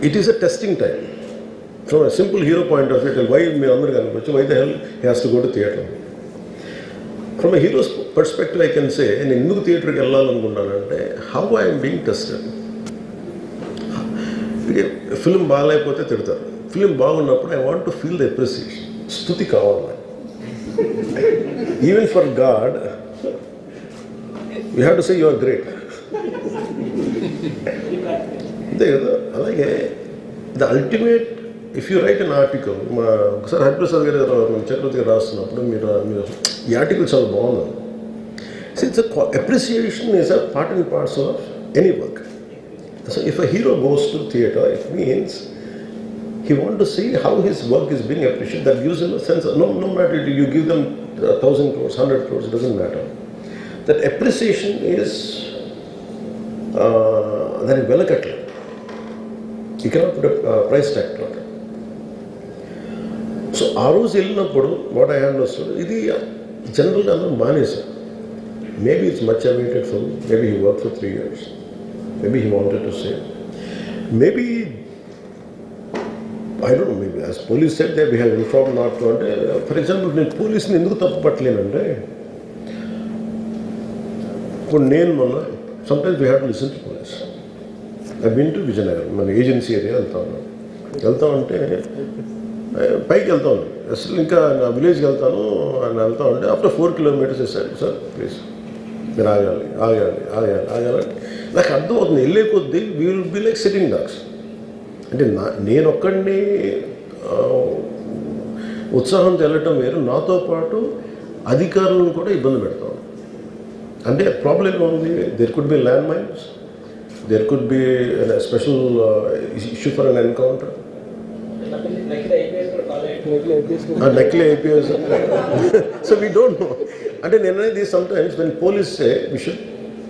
it is a testing time. From a simple hero point of view, why the hell he has to go to theatre? From a hero's perspective, I can say, in a theatre, how I am being tested. Film film I want to feel the appreciation. Stuti kavalla. Even for God, you have to say you are great. The ultimate, if you write an article, sir, the article is all born. See, appreciation is a part and parcel of any work. So if a hero goes to theatre, it means he wants to see how his work is being appreciated. That gives him a sense of, no matter you give them 1,000 crores, 100 crores, it doesn't matter. That appreciation is that is well cut. You cannot put a price tag to it. So, what I understood, this general manager. Maybe it's much awaited film. Maybe he worked for 3 years. Maybe he wanted to say. Maybe, I don't know, maybe as police said, they have informed not to. For example, police sometimes we have to listen to police. I've been to Vijayanagar, my agency area. Village after 4 kilometers, I said, sir, please. We will be like sitting ducks. నేను ఒక్కడిని ఉత్సాహం తెలటం వేరు, నాతో పాటు అధికారులను కూడా ఇబ్బంది పెడతాం. అంటే ప్రాబ్లం ఉంది. There could be land mines, there could be special issue for an encounter. నకిలీ IPS. So we don't know. అంటే నేను అనేది sometimes when police say we should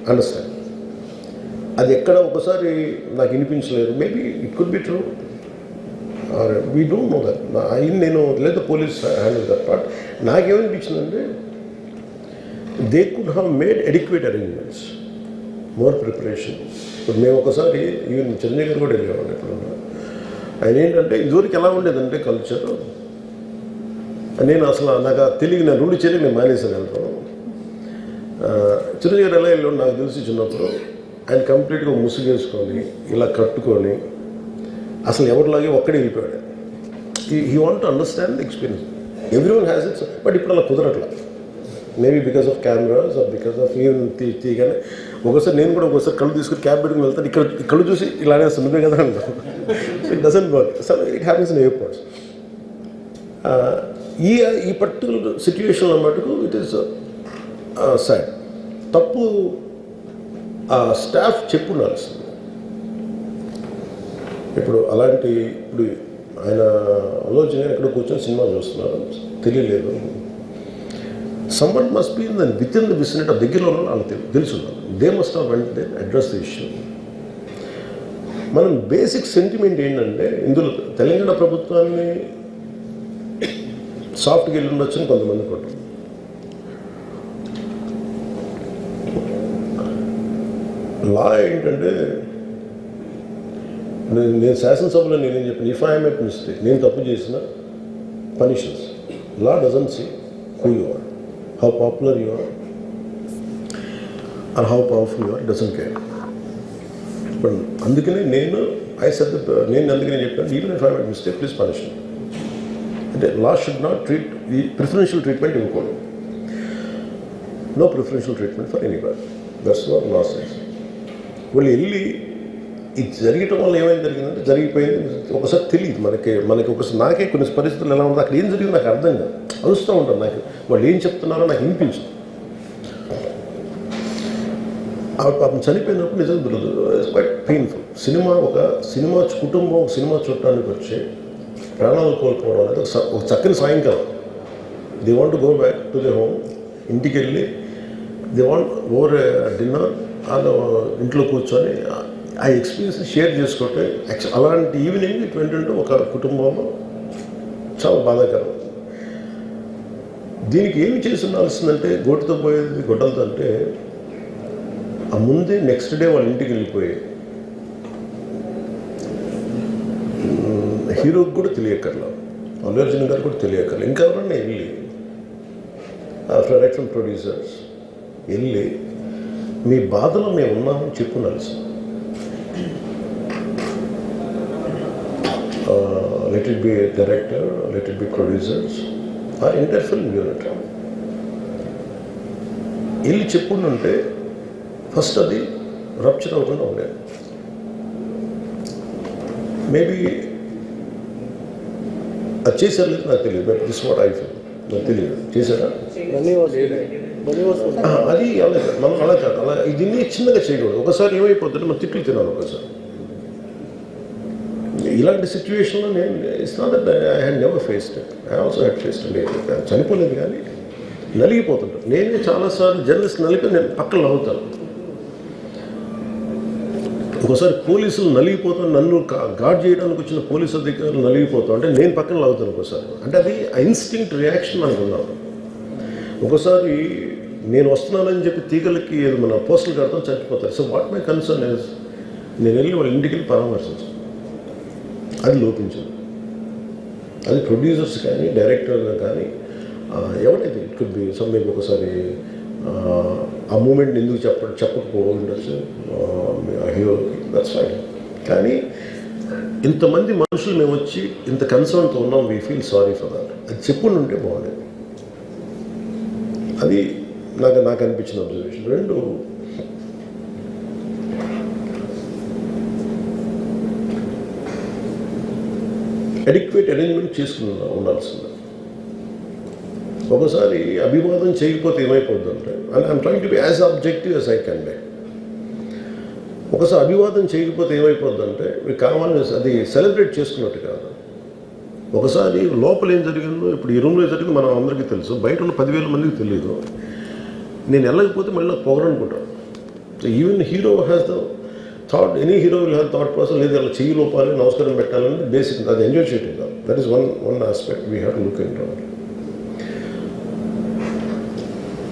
understand. అది ఎక్కడ ఒకసారి నాకు వినిపించలేదు. Maybe it could be true, we don't know that. నేను లేదా పోలీస్ హ్యాండిల్ దట్ పార్ట్. నాకేమనిపించిందంటే they could have made adequate arrangements, more preparation. ఇప్పుడు మేము ఒకసారి ఈవెన్ చిరంజీవి గారు కూడా వెళ్ళేవాళ్ళు. ఇప్పుడు ఆయన ఏంటంటే ఇదివరకు ఎలా ఉండేదంటే కల్చర్, నేను అసలు నాకు తెలియదు, నేను రూఢి చేరి నేను మానేసాను వెళ్తాను. చిరంజీవి గారు ఎలా వెళ్ళాడు నాకు తెలిసి చిన్నప్పుడు, ఆయన కంప్లీట్గా ముసుగేసుకొని ఇలా కట్టుకొని అసలు ఎవరిలాగే ఒక్కడే వెళ్ళిపోయాడు. He want to understand the experience. Everyone has it's. But ఇప్పుడు అలా కుదరట్లా. Maybe because of cameras or because of even తీయగానే ఒకసారి నేను కూడా ఒకసారి కళ్ళు తీసుకుని క్యాబ్ పెట్టుకుని వెళ్తాను. ఇక్కడ కళ్ళు చూసి ఇలానే సున్నదే కదా అంటాను. It doesn't work. So it happens in airports. ఈ పర్టికులర్ సిచ్యువేషన్లో మటుకు ఇట్ ఈస్ సాడ్. తప్పు స్టాఫ్ చెప్పుండాల్సింది. ఇప్పుడు అలాంటి ఇప్పుడు ఆయన ఆలోచన ఎక్కడ కూర్చొని సినిమా చూస్తున్నారు, తెలియలేదు. Summon must be in with in the vicinity దగ్గరలో ఉన్న వాళ్ళకి తెలిసి ఉండాలి. They must have went there address the issue. మనం బేసిక్ సెంటిమెంట్ ఏంటంటే ఇందులో తెలంగాణ ప్రభుత్వాన్ని సాఫ్ట్గా వెళ్ళి ఉండొచ్చని కొంతమంది కొంటారు. లా ఏంటంటే నేను శాసనసభలో నేనేం చెప్పాను, ఇఫ్ ఐ మేక్ మిస్టేక్, నేను తప్పు చేసిన punishments. Law doesn't see who you are, how popular you are or how powerful you are, doesn't care. ఇప్పుడు అందుకనే నేను అందుకనే చెప్పాను, even if I make mistake please punish me. అంటే లా షుడ్ నాట్ ట్రీట్ ఈ ప్రిఫరెన్షియల్ ట్రీట్మెంట్ ఇవ్వకూడదు. No preferential treatment for anybody. That's what law says. వాళ్ళు వెళ్ళి ఇది జరగటం వల్ల ఏమైనా జరిగిందంటే జరిగిపోయింది. ఒకసారి తెలియదు మనకి ఒకసారి నాకే కొన్ని పరిస్థితులు ఎలా ఉందో అక్కడ ఏం జరిగిందో నాకు అర్థం కాదు. అరుస్తూ ఉంటాను. నాకు వాళ్ళు ఏం చెప్తున్నారో నాకు వినిపించదు. పాపం చనిపోయినప్పుడు నిజంగా దొరకదు. It's quite painful. సినిమా కుటుంబం ఒక సినిమా చూడటానికి వచ్చి ప్రాణాలు కోల్పోవడం అనేది ఒక చక్కని సాయంకాలం. They want to go back to the home. ఇంటికి వెళ్ళి దే వాంట్ ఓవర్ డిన్నర్ వాళ్ళు ఇంట్లో కూర్చొని ఆ ఎక్స్పీరియన్స్ షేర్ చేసుకుంటే అలాంటి ఈవినింగ్ ఇటు ఏంటంటే ఒక కుటుంబంలో చాలా బాధాకరం. దీనికి ఏమి చేసి ఉండాల్సిందంటే గోటుతో పోయేది గొడ్డలతో అంటే ఆ ముందే నెక్స్ట్ డే వాళ్ళ ఇంటికి వెళ్ళిపోయి హీరోకి కూడా తెలియకర్లా, అల్లు అర్జున్ గారు కూడా తెలియకర్లా, ఇంకా ఎవరన్నా వెళ్ళి రైట్ ఫ్రమ్ ప్రొడ్యూసర్స్ వెళ్ళి మీ బాధలో మేము ఉన్నామని చెప్పున్నారు sir. Let it be director, let it be producers, ఆ ఎంటైర్ ఫిల్మ్ యూనిట్ వెళ్ళి చెప్పుంటే ఫస్ట్ అది రప్చర్ అవ్వకుండా ఉండేది. మేబీ అది చేశారు లేదు నాకు తెలియదు, but this what I feel, నాకు తెలియదు చేశారా అది. అలా మనం అలా కాదు, అలా దీన్ని చిన్నగా చేయకూడదు. ఒకసారి ఏమైపోతుంటే మనం తిట్లు తినాలి. ఒకసారి ఇలాంటి సిచ్యువేషన్లో నేను it's not that I had never faced it, I also had faced it. చనిపోలేదు కానీ నలిగిపోతుంటాను. నేనే చాలాసార్లు జర్నలిస్ట్ నలిపి నేను పక్కన నవ్వుతాను. ఒకసారి పోలీసులు నలిగిపోతాను, నన్ను గార్డ్ చేయడానికి వచ్చిన పోలీసు అధికారులు నలిగిపోతాం అంటే నేను పక్కన లాగుతాను ఒకసారి. అంటే అది ఇన్స్టింక్ట్ రియాక్షన్ మనకు ఉన్నాను. ఒకసారి నేను వస్తున్నానని చెప్పి తీగలకి మన పోస్టులు కడతాం, చచ్చిపోతారు. So what my concern is నేను వెళ్ళి వాళ్ళ ఇంటికి వెళ్ళి పరామర్శించాను. అది లోపించింది. అది ప్రొడ్యూసర్స్ కానీ డైరెక్టర్ కానీ ఎవరైతే ఇట్ కుడ్ బి సమ్థింగ్. ఒకసారి ఆ మూమెంట్ ఎందుకు చెప్పకపోవచ్చు హీరోకి, దట్స్ ఫైన్. కానీ ఇంతమంది మనుషులు మేము వచ్చి ఇంత కన్సర్న్తో ఉన్నాం, we feel sorry for that, అది చెప్పుని ఉంటే బాగుండేది. అది నాకు అనిపించిన అబ్జర్వేషన్. రెండు, అడిక్వేట్ అరేంజ్మెంట్ చేసుకుని ఉండాల్సింది. ఒకసారి అభివాదం చేయకపోతే ఏమైపోద్ది అంటే, and I'm trying to be as objective as I can be. ఒకసారి అభివాదం చేయకపోతే ఏమైపోద్ది అంటే మీరు కావాలని అది సెలబ్రేట్ చేసుకున్నట్టు కాదు. ఒకసారి లోపల ఏం జరిగిందో, ఇప్పుడు ఈ రూమ్లో జరిగింది మనం అందరికీ తెలుసు, బయట ఉన్న 10,000 మందికి తెలియదు. నేను వెళ్ళకపోతే మళ్ళీ నాకు పొగరనుకుంటాను. So even hero has the thought, any hero will have thought process. లేదు అలా చెయ్యి లోపాలి, నమస్కారం పెట్టాలని బేసిక్, అది ఎంజాయ్ చేయటం కాదు. That is one aspect we have to look in to.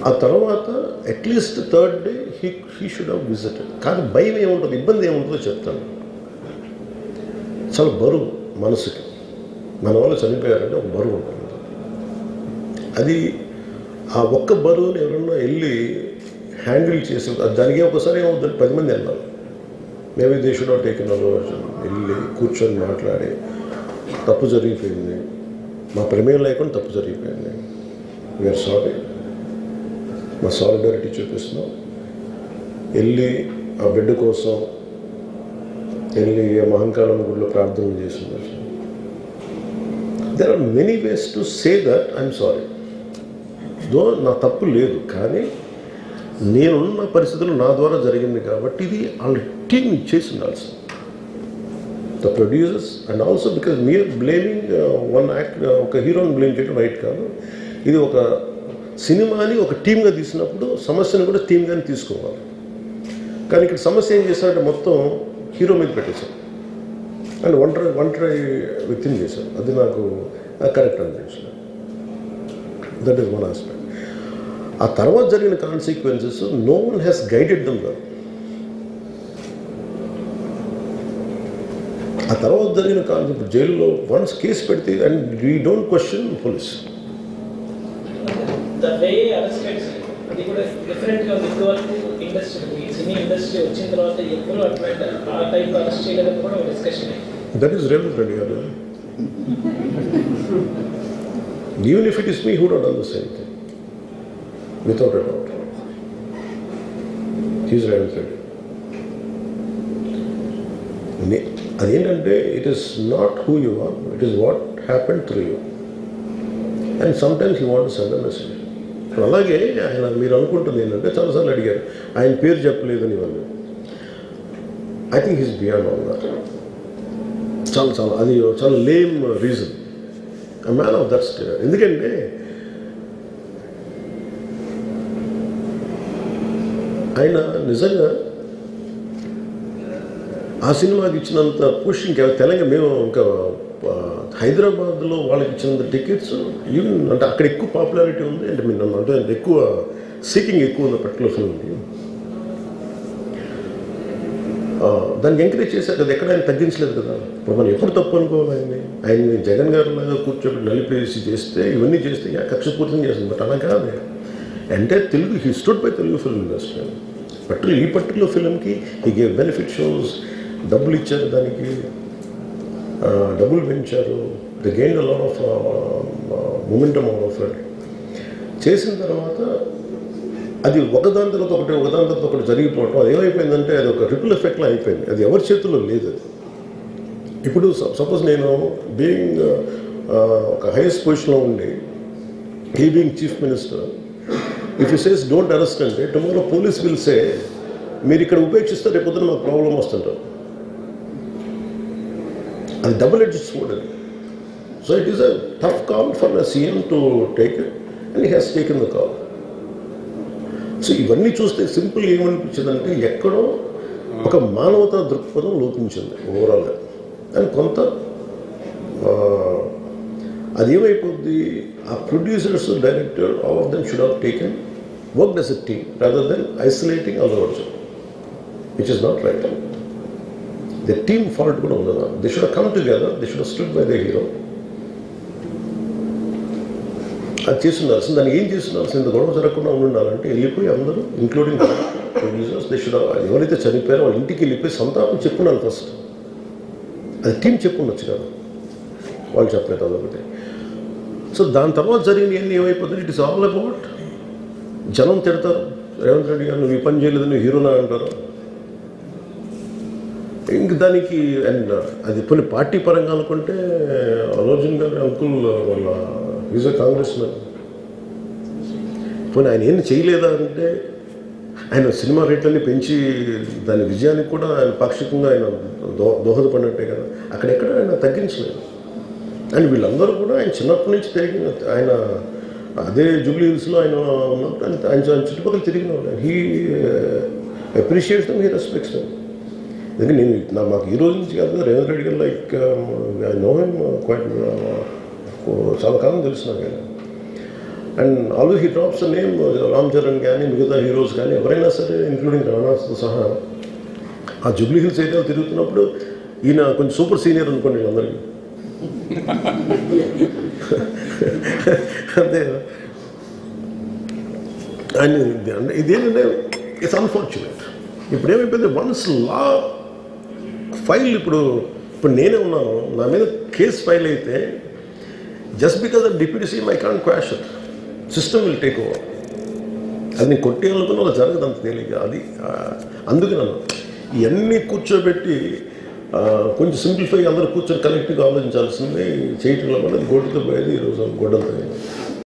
ఆ తర్వాత at least third day he should have visited. కానీ భయం ఏముంటుంది, ఇబ్బంది ఏముంటుందో చెప్తాను. చాలా బరువు మనసుకి, మన వాళ్ళు చనిపోయారంటే ఒక బరువు ఉంటుంది. అది ఆ ఒక్క బరువుని ఎవరన్నా వెళ్ళి హ్యాండిల్ చేసి, దానికి ఒకసారి ఏమవుతుంది, 10 మంది వెళ్ళాలి. Maybe they should not taken వెళ్ళి కూర్చొని మాట్లాడి తప్పు జరిగిపోయింది, మా ప్రమేయం లేకుండా తప్పు జరిగిపోయింది, వీఆర్ సారీ, మా సాలిడారిటీ చూపిస్తున్నాం, వెళ్ళి ఆ బిడ్డ కోసం వెళ్ళి మహంకాళమ్మ గుడిలో ప్రార్థన చేసింది. There are many ways to say that I'm sorry, though నా తప్పు లేదు, కానీ నేనున్న పరిస్థితులు నా ద్వారా జరిగింది కాబట్టి ఇది వాళ్ళ టీం చేసి ఉండాల్సి. The producers and also because మీరు బ్లేమింగ్ వన్ యాక్ట్, ఒక హీరోని బ్లేమ్ చేయడం రైట్ కాదు. ఇది ఒక సినిమాని ఒక టీమ్గా తీసినప్పుడు సమస్యను కూడా టీమ్గానే తీసుకోవాలి. కానీ ఇక్కడ సమస్య ఏం చేశారంటే మొత్తం హీరో మీద పెట్టేశారు అండ్ ఒంటరి వ్యక్తిని చేశారు. అది నాకు కరెక్ట్ అనిపించలేదు. That is one aspect. ఆ తర్వాత జరిగిన consequences no one has guided them well. ఆ తర్వాత జరిగిన కాన్సెప్ట్ జైల్లో వన్స్ కేసు పెడితే and we don't question police. అది కూడా డిఫరెంట్గా ఉంది. ఇప్పటివరకు ఇండస్ట్రీ, సినీ ఇండస్ట్రీ వచ్చిన తర్వాత ఎప్పుడు అట్లా ఆ టైంలో అరెస్ట్ చేయలేదని కూడా ఒక discussion. That is Revanth Reddy garu. Even if it is me who would done the same thing without a doubt. He's Revanth Reddy. అదేంటంటే it is not who you are, it is what happen through you. And sometimes you want to send a message. అలాగే ఆయన మీరు అనుకుంటుంది ఏంటంటే చాలాసార్లు అడిగారు ఆయన పేరు చెప్పలేదని వాళ్ళు. I think he's beyond all that. చాలా అది చాలా lame reason. A man of that state. ఎందుకంటే ఆయన నిజంగా ఆ సినిమాకి ఇచ్చినంత పుష్ ఇంకా తెలంగాణ మేము ఇంకా హైదరాబాద్లో వాళ్ళకి ఇచ్చినంత టికెట్స్ ఈవెన్ అంటే అక్కడ ఎక్కువ పాపులారిటీ ఉంది. అంటే మీరు నన్ను అంటే ఎక్కువ సీకింగ్ ఎక్కువ ఉంది పర్టికులర్ ఫిల్మ్కి. దాన్ని ఎంకరేజ్ చేశారు కదా, ఎక్కడ ఆయన తగ్గించలేదు కదా. ఇప్పుడు మనం ఎప్పుడు తప్పు అనుకోవాలి ఆయన్ని జగన్ గారి లాగా కూర్చోబెట్టి నలిపేసి చేస్తే ఇవన్నీ చేస్తే కక్షపూర్తం చేస్తుంది. బట్ అలా కాదు. అంటే Telugu he stood by Telugu film industry. ఈ పర్టికులర్ ఫిల్మ్కి హీ గేవ్ బెనిఫిట్ షోస్, డబ్బులు ఇచ్చారు, దానికి డబ్బులు పెంచారు. The gain a lot of momentum of it. చేసిన తర్వాత అది ఒకదాని తర్వాత ఒకటి జరిగిపోవటం, అది ఏమైపోయిందంటే అది ఒక రిపుల్ ఎఫెక్ట్లో అయిపోయింది. అది ఎవరి చేతుల్లో లేదు. అది ఇప్పుడు సపోజ్ నేను బీయింగ్ ఒక హైయెస్ట్ పొజిషన్లో ఉండి, he being chief minister, if you says don't arrest అంటే టుమారో పోలీస్ విల్ సే మీరు ఇక్కడ ఉపేక్షిస్తే రేపు పొద్దున మాకు ప్రాబ్లం వస్తుంటారు. అది డబుల్ ఎడ్జ్డ్ స్వోర్డ్ అది. So it is a tough call for the CM to take it and he has taken the call. So ఇవన్నీ చూస్తే సింపుల్ ఏమనిపించిందంటే ఎక్కడో ఒక మానవతా దృక్పథం లోపించింది ఓవరాల్గా. అండ్ కొంత అది ఏమైపోద్ది, ఆ producers, director, all of them should have taken work as a team rather than isolating Allu Arjun, which is not right. The team fault కూడా ఉండదు. They should have come together, they should have stood by the hero. అది చేస్తుండాల్సింది. దాన్ని ఏం చేస్తుండాల్సింది, ఇంత గొడవ జరగకుండా ఉండాలంటే వెళ్ళిపోయి అందరూ ఇంక్లూడింగ్ ప్రొడ్యూసర్స్ దే షుడ్, ఎవరైతే చనిపోయారో వాళ్ళ ఇంటికి వెళ్ళిపోయి సంతాపం చెప్పున్నాను ఫస్ట్. అది టీం చెప్పుండొచ్చు కదా, వాళ్ళు చెప్పలేదు అదొకటి. సో దాని తర్వాత జరిగినవన్నీ ఏమైపోతుంది, ఇట్ ఇస్ ఆల్ అబౌట్ జనం తిడతారు. రేవంత్ రెడ్డి గారు నువ్వు ఈ పని చేయలేదు, నువ్వు హీరోనా అంటారు. ఇంక దానికి అండ్ అది కొన్ని పార్టీ పరంగా అనుకుంటే అల్లు అర్జున్ గారి అంకుల్ వాళ్ళ ఈజ్ అ కాంగ్రెస్ మ్యాన్. పోనీ ఆయన ఏం చేయలేదా అంటే ఆయన సినిమా రేట్లన్నీ పెంచి దాని విజయానికి కూడా ఆయన పాక్షికంగా ఆయన దోహదపడినట్టే కదా. అక్కడెక్కడ ఆయన తగ్గించలేదు. అండ్ వీళ్ళందరూ కూడా ఆయన చిన్నప్పటి నుంచి తిరిగిన, ఆయన అదే జూబ్లీ హిల్స్లో ఆయన ఉన్నప్పుడు ఆయన చుట్టుపక్కల తిరిగిన వాళ్ళు. He appreciates them, he respects them. ఎందుకంటే నేను మాకు ఈ రోజు నుంచి కాదు, రేవంత్ రెడ్డి గారు like I know him quite, చాలా కాలం తెలుసు నాకు ఆయన. And always he drops the name Ram Charan కానీ మిగతా హీరోస్ కానీ ఎవరైనా సరే ఇంక్లూడింగ్ రాణాతో సహా ఆ జూబ్లీ హిల్స్ ఏరియాలో తిరుగుతున్నప్పుడు ఈయన కొంచెం సూపర్ సీనియర్ అనుకోండి వీళ్ళందరికీ. అంతే కదా. అండ్ ఇదేంటంటే ఇట్స్ అన్ఫార్చునేట్. ఇప్పుడు ఏమైపోయింది, వన్స్ లా ఫైల్ ఇప్పుడు నేనే ఉన్నాను, నా మీద కేసు ఫైల్ అయితే just because of deputy CM I can't quash it, system will take over. అది నేను కొట్టేయాలనుకున్న వాళ్ళు జరగదు అంత తేలిక. అది అందుకే నన్ను ఇవన్నీ కూర్చోబెట్టి కొంచెం సింప్లిఫై అందరూ కూర్చొని కలెక్టివ్గా ఆలోచించాల్సింది చేయటంలో వల్ల గోటుతో పోయేది ఈరోజు గొడ్డంతో.